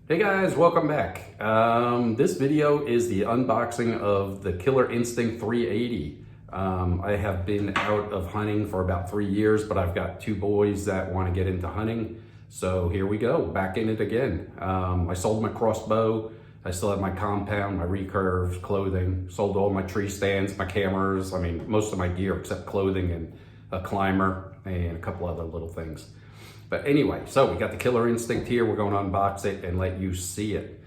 Hey guys, welcome back. This video is the unboxing of the Killer Instinct 380. I have been out of hunting for about 3 years, but I've got two boys that want to get into hunting. So here we go, back in it again. I sold my crossbow. I still have my compound, my recurves, clothing. Sold all my tree stands, my cameras. I mean, most of my gear except clothing and a climber and a couple other little things. But anyway, so we got the Killer Instinct here. We're going to unbox it and let you see it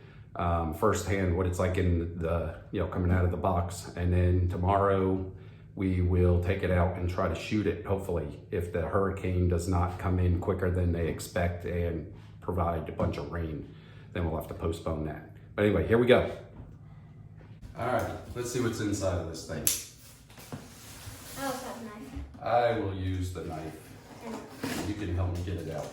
firsthand, what it's like in the, coming out of the box. And then tomorrow we will take it out and try to shoot it, hopefully, if the hurricane does not come in quicker than they expect and provide a bunch of rain, then we'll have to postpone that. But anyway, here we go. All right, let's see what's inside of this thing. I also have a knife. I will use the knife. You can help me get it out.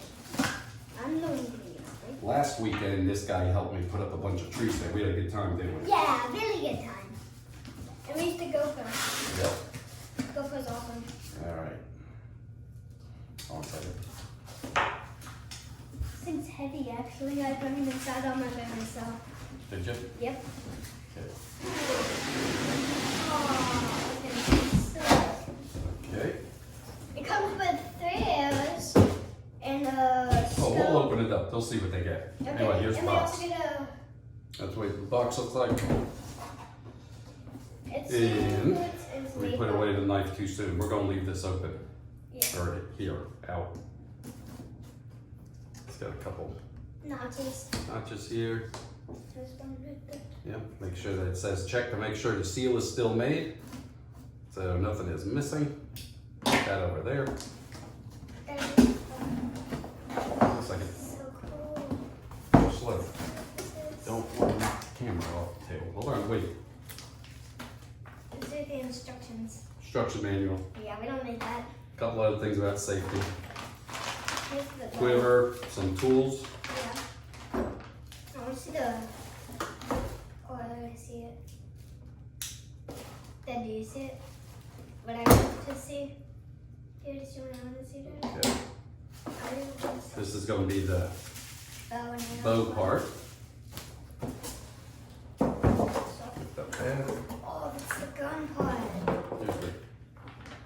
I'm going to use it. Last weekend, this guy helped me put up a bunch of trees there. We had a good time, didn't we? Yeah, really good time. And we used to go for. Yep. Go for is awesome. All right. I'll tell you. This thing's heavy, actually. I put it inside on my by myself. Did you? Yep. Okay. Oh, Okay. it comes with 3 arrows and a Oh, we'll scope. open it up. They'll see what they get. Okay. Anyway, here's the and we box. also get a. That's what the box looks like. It's And it's we put away the knife too soon. We're going to leave this open. Yeah. Or here, out. It's got a couple Notches. notches here. There's one right there. Yep, make sure that it says check to make sure the seal is still made. So nothing is missing. Put that over there. Looks like it's So cool. slow. This is- Don't want to knock the camera off the table. Hold on, wait. These are the instructions. Instruction manual. Yeah, we don't need that. A couple other things about safety. Here's the Quiver, some tools. Yeah. I want to see the. Oh, I want to see it. Then do you see it? What I want to see? Here, do you see what I want to see there? Okay. I really want to see This is going to be the bow and arrow. bow part. So- Put that pad. Oh, that's the gun part. Here's the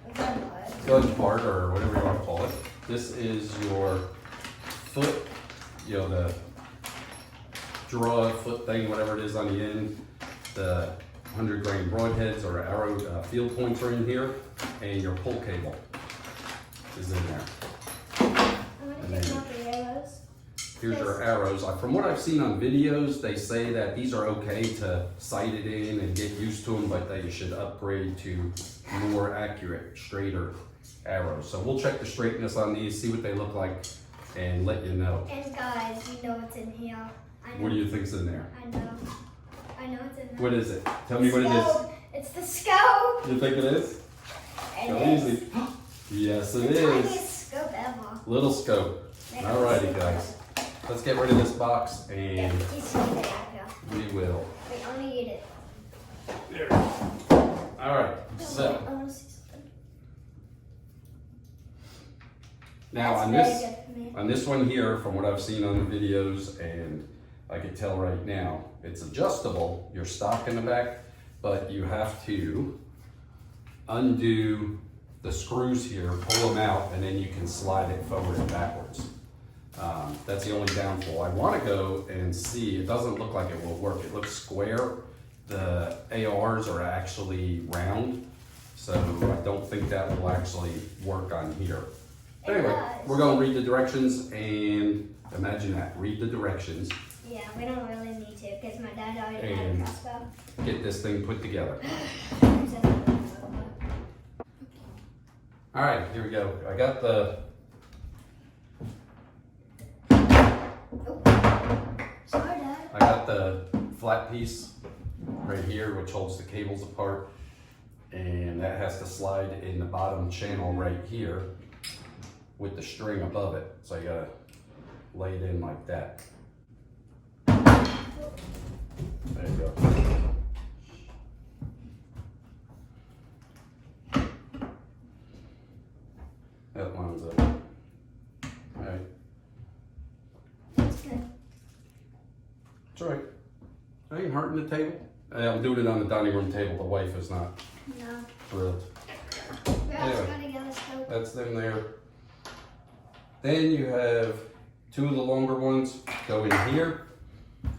The gun part. gun part, or whatever you want to call it. This is your foot, the draw foot thing, whatever it is on the end. The 100 grain broadheads or arrow field points are in here, and your pull cable is in there. I want to get out the arrows. Here's your arrows. From what I've seen on videos, they say that these are okay to sight it in and get used to them, but that you should upgrade to more accurate, straighter arrows. So we'll check the straightness on these, see what they look like, and let you know. And guys, you know what's in here. I know. What do you think's in there? I know. I know what's in there. What is it? Tell me what it is. Scope. It's the scope. You think it is? It Go is. easy. Yes, it The is. tiniest scope ever. Little scope. Alrighty, guys. Let's get rid of this box, Yeah, and you see it out here. we will. Wait, I want to eat it. There. Alright, so. I want to see something. Now That's on very this, good for me. on this one here, from what I've seen on the videos, and I can tell right now, it's adjustable. You're stock in the back, but you have to undo the screws here, pull them out, and then you can slide it forward and backwards. That's the only downfall. I want to go and see. It doesn't look like it will work. It looks square. The ARs are actually round, so I don't think that will actually work on here. It Anyway, does. we're going to read the directions, and imagine that. Read the directions. Yeah, we don't really need to because my dad already had a And- crossbow. Get this thing put together. All right, here we go. I got the Sorry, Dad. I got the flat piece right here, which holds the cables apart, and that has to slide in the bottom channel right here with the string above it. So you gotta lay it in like that. There you go. That lines up. All right. That's good. It's all right. I ain't hurting the table. I'm doing it on the dining room table. The wife is not No. thrilled. We're also gonna get a scope. That's them there. Then you have two of the longer ones go in here,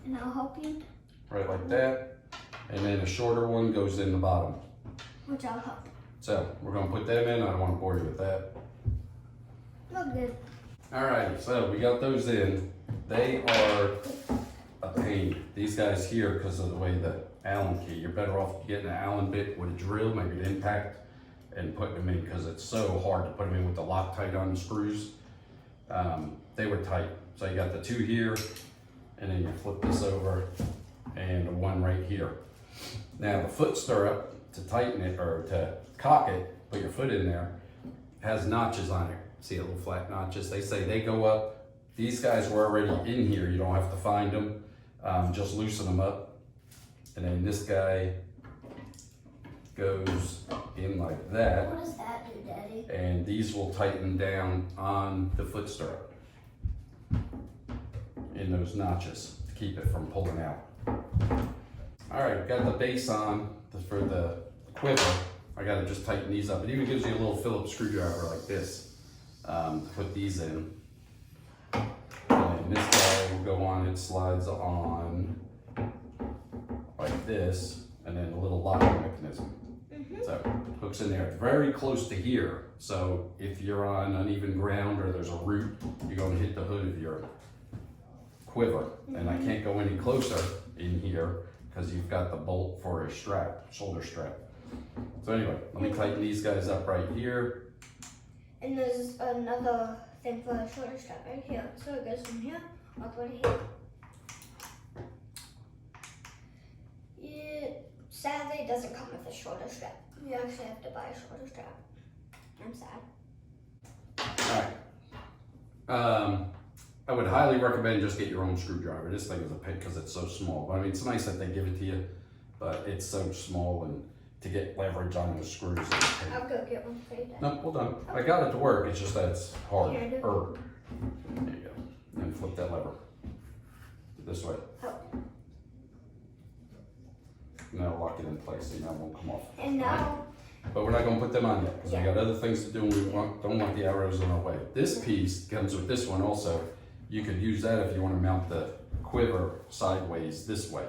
And I'll help you. right like that. And then a shorter one goes in the bottom. Which I'll help. So we're gonna put them in. I don't want to bore you with that. Look good. Alrighty, so we got those in. They are a pain. These guys here, because of the way the Allen key, you're better off getting an Allen bit with a drill, maybe an impact, and putting them in because it's so hard to put them in with the Loctite on the screws. They were tight. So you got the two here, and then you flip this over, and the one right here. Now the foot stirrup, to tighten it or to cock it, put your foot in there, has notches on it. See a little flat notches? They say they go up. These guys were already in here. You don't have to find them. Just loosen them up. And then this guy goes in like that. What does that do, Daddy? And these will tighten down on the foot stirrup in those notches to keep it from pulling out. All right, got the base on for the quiver. I gotta just tighten these up. It even gives you a little Phillips screwdriver like this to put these in. And then this guy will go on, it slides on like this, and then a little locking mechanism. So it hooks in there. It's very close to here. So if you're on uneven ground or there's a root, you're going to hit the hood of your quiver. And I can't go any closer in here because you've got the bolt for a strap, shoulder strap. So anyway, let me tighten these guys up right here. And there's another thing for the shoulder strap right here. So it goes from here all the way to here. Sadly, it doesn't come with a shoulder strap. You actually have to buy a shoulder strap. I'm sad. All right. I would highly recommend just get your own screwdriver. This thing is a pain because it's so small. But I mean, it's nice that they give it to you, but it's so small, and to get leverage on the screws is a pain. I'll go get one for you, Dad. No, hold on. I got it to work. It's just that it's hard. Here, I do. There you go. And flip that lever this way. Oh. Now lock it in place, and that won't come off. And now, But we're not going to put them on yet because Yeah. we got other things to do, and we don't want the arrows in our way. This piece comes with this one also. You could use that if you want to mount the quiver sideways this way.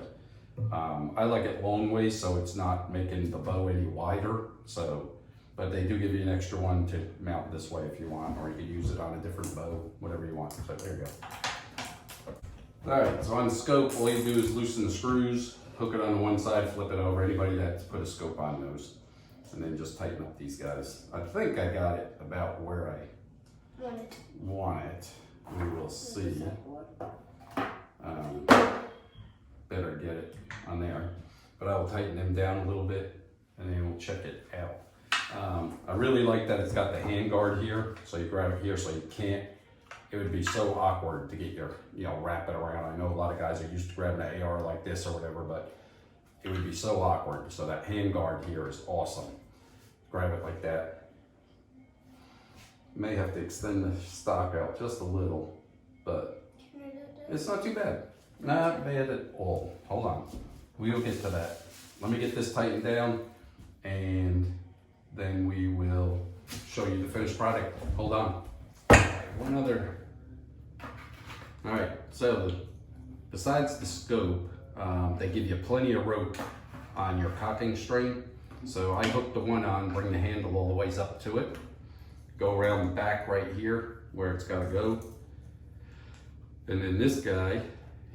I like it long ways so it's not making the bow any wider. So, but they do give you an extra one to mount this way if you want, or you could use it on a different bow, whatever you want. So there you go. All right, so on the scope, all you do is loosen the screws, hook it on one side, flip it over. Anybody that's put a scope on knows. And then just tighten up these guys. I think I got it about where I want it. We will see. Better get it on there. But I will tighten them down a little bit and then we'll check it out. I really like that it's got the hand guard here. So you grab it here so you can't, it would be so awkward to get your, wrap it around. I know a lot of guys are used to grabbing an AR like this or whatever, but it would be so awkward. So that hand guard here is awesome. Grab it like that. May have to extend the stock out just a little, but it's not too bad. Not bad at all. Hold on. We'll get to that. Let me get this tightened down and then we will show you the finished product. Hold on. One other. All right, so besides the scope, they give you plenty of rope on your cocking string. So I hooked the one on, bring the handle all the ways up to it. Go around the back right here where it's gotta go. And then this guy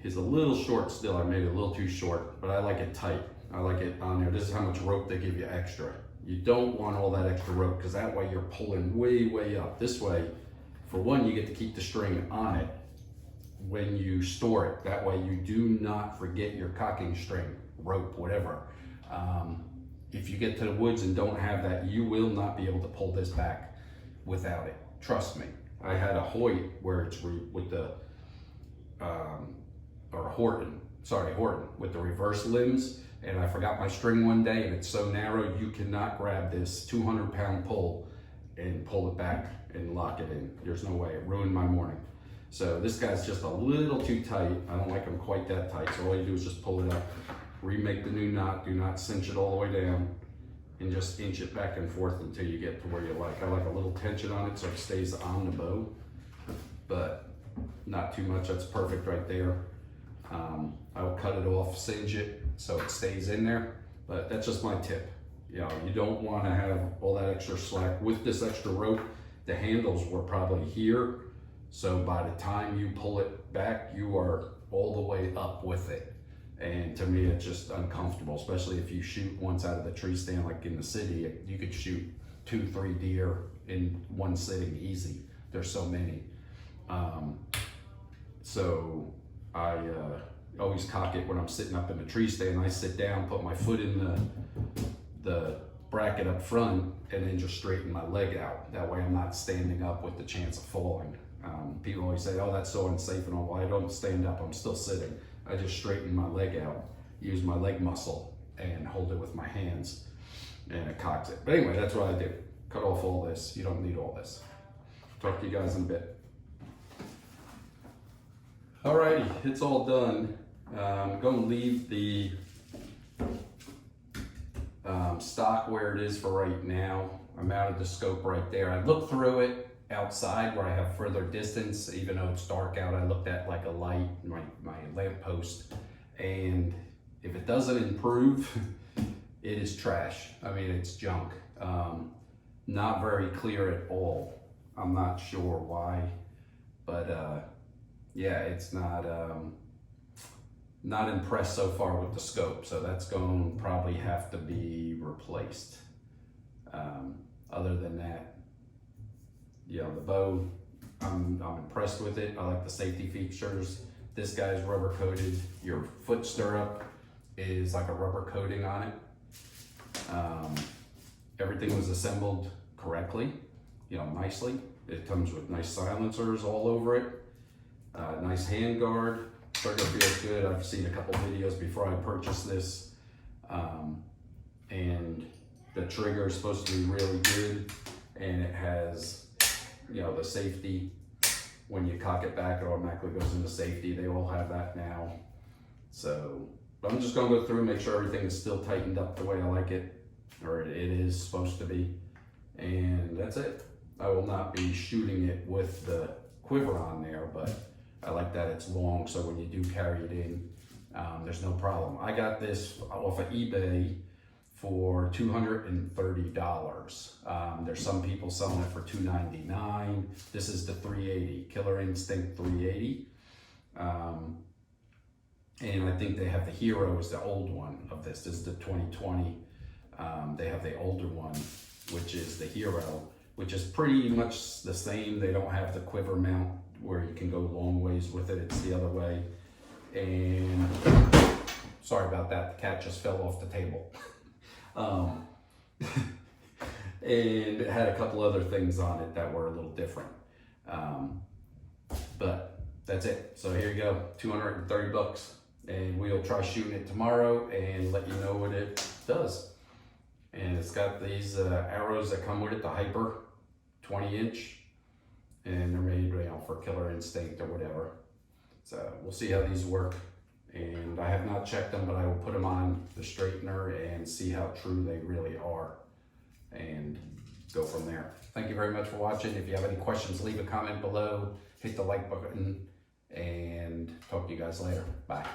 is a little short still. I made it a little too short, but I like it tight. I like it on there. This is how much rope they give you extra. You don't want all that extra rope because that way you're pulling way, way up. This way, for one, you get to keep the string on it when you store it. That way you do not forget your cocking string, rope, whatever. If you get to the woods and don't have that, you will not be able to pull this back without it. Trust me. I had a Hoyt where it's with the, or Horton with the reverse limbs, and I forgot my string one day and it's so narrow you cannot grab this 200-pound pull and pull it back and lock it in. There's no way. It ruined my morning. So this guy's just a little too tight. I don't like them quite that tight. So all you do is just pull it up, remake the new knot, do not cinch it all the way down, and just inch it back and forth until you get to where you like. I like a little tension on it so it stays on the bow, but not too much. That's perfect right there. I will cut it off, singe it so it stays in there, but that's just my tip. You know, you don't want to have all that extra slack. With this extra rope, the handles were probably here, so by the time you pull it back, you are all the way up with it. And to me, it's just uncomfortable, especially if you shoot once out of the tree stand, like in the city, you could shoot 2-3 deer in one sitting easy. There's so many. So I always cock it when I'm sitting up in the tree stand. I sit down, put my foot in the bracket up front, and then just straighten my leg out. That way I'm not standing up with the chance of falling. People always say, oh, that's so unsafe and all. Well, I don't stand up, I'm still sitting. I just straighten my leg out, use my leg muscle, and hold it with my hands, and it cocks it. But anyway, that's what I do. Cut off all this. You don't need all this. Talk to you guys in a bit. Alrighty, it's all done. I'm going to leave the stock where it is for right now. I mounted the scope right there. I looked through it outside where I have further distance, even though it's dark out. I looked at like a light, my lamp post, and if it doesn't improve, it is trash. I mean, it's junk. Not very clear at all. I'm not sure why, but yeah, it's not impressed so far with the scope, so that's going to probably have to be replaced. Other than that, you know, the bow, I'm impressed with it. I like the safety features. This guy's rubber coated. Your foot stirrup is like a rubber coating on it. Everything was assembled correctly, you know, nicely. It comes with nice silencers all over it. Nice hand guard. Trigger feels good. I've seen a couple videos before I purchased this. And the trigger is supposed to be really good, and it has, you know, the safety. When you cock it back, it automatically goes into safety. They all have that now. So, but I'm just gonna go through and make sure everything is still tightened up the way I like it, or it is supposed to be. And that's it. I will not be shooting it with the quiver on there, but I like that it's long, so when you do carry it in, there's no problem. I got this off of eBay for $230. There's some people selling it for $299. This is the 380, Killer Instinct 380. And I think they have the Hero is the old one of this. This is the 2020. They have the older one, which is the Hero, which is pretty much the same. They don't have the quiver mount where you can go long ways with it. It's the other way. And sorry about that, the cat just fell off the table. And it had a couple other things on it that were a little different. But that's it. So here you go, 230 bucks. And we'll try shooting it tomorrow and let you know what it does. And it's got these arrows that come with it, the Hyper 20-inch. And they're made, you know, for Killer Instinct or whatever. So we'll see how these work. And I have not checked them, but I will put them on the straightener and see how true they really are and go from there. Thank you very much for watching. If you have any questions, leave a comment below, hit the like button, and talk to you guys later. Bye.